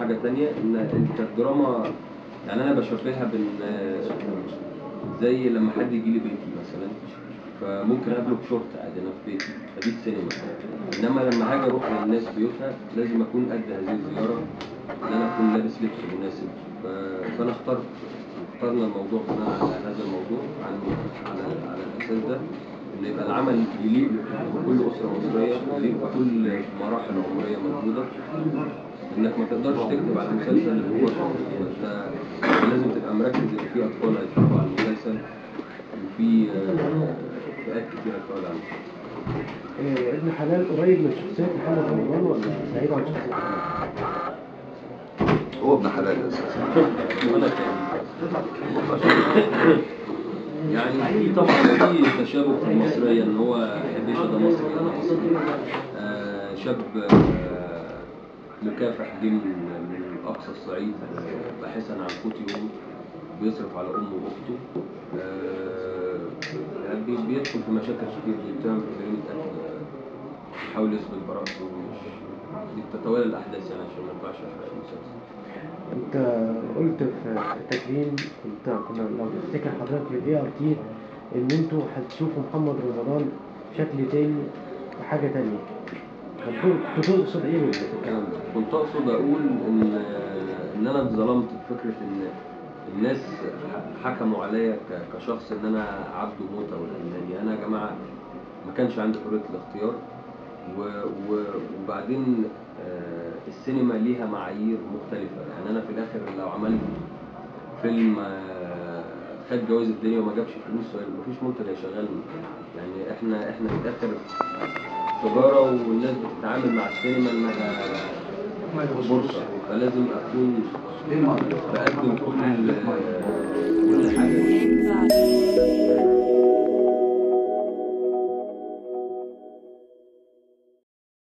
حاجه ثانيه، ان انت الدراما يعني انا بشبهها بين زي لما حد يجي لي بيتي مثلا، فممكن اقابله بشورت عادي انا في بيتي، فدي السينما. انما لما هاجي اروح للناس بيوتها لازم اكون قد هذه الزياره، ان انا اكون لابس لبس مناسب. فانا اخترنا الموضوع بناء على هذا الموضوع، على الاساس ده، ان يبقى العمل يليق بكل اسره مصريه، يليق بكل مراحل عمريه موجوده. انك ما تقدرش تكتب على مسلسل هو انت لازم تبقى مركز ان في اطفال هيتفرجوا على المسلسل، وفي فئات كتير هتتفرج على المسلسل. ابن حلال قريب من شخصية محمد رمضان ولا بعيد عن شخصية محمد؟ هو ابن حلال اساسا. وانا يعني في طبعا في تشابه في المصريه، ان هو حبيشه ده مصري انا مصري. شاب مكافح جه من اقصى الصعيد باحثا عن قوت يومه، بيصرف على امه واخته. بيدخل في مشاكل كتير، بيتهم في جريمه قتل، بيحاول يثبت براءته. دي بتتوالى الاحداث يعني عشان ما ينفعش احرق المسلسل. انت قلت في التكريم، كنا لو تفتكر حضرتك في الاي ار تي ان انتوا هتشوفوا محمد رمضان شكل تاني وحاجة تانية. كنت تقصد ايه في الكلام ده؟ كنت اقصد اقول ان انا اتظلمت في فكره ان الناس حكموا عليا كشخص ان انا عبد موته ولا انا يا جماعه ما كانش عندي حريه الاختيار. وبعدين السينما ليها معايير مختلفه. يعني انا في الاخر لو عملت فيلم خد جوائز الدنيا وما جابش فلوس مفيش منتج هيشغلني. يعني احنا في الاخر تجاره، والناس بتتعامل مع السينما انها بورصه، فلازم اكون بقدم كل حاجه.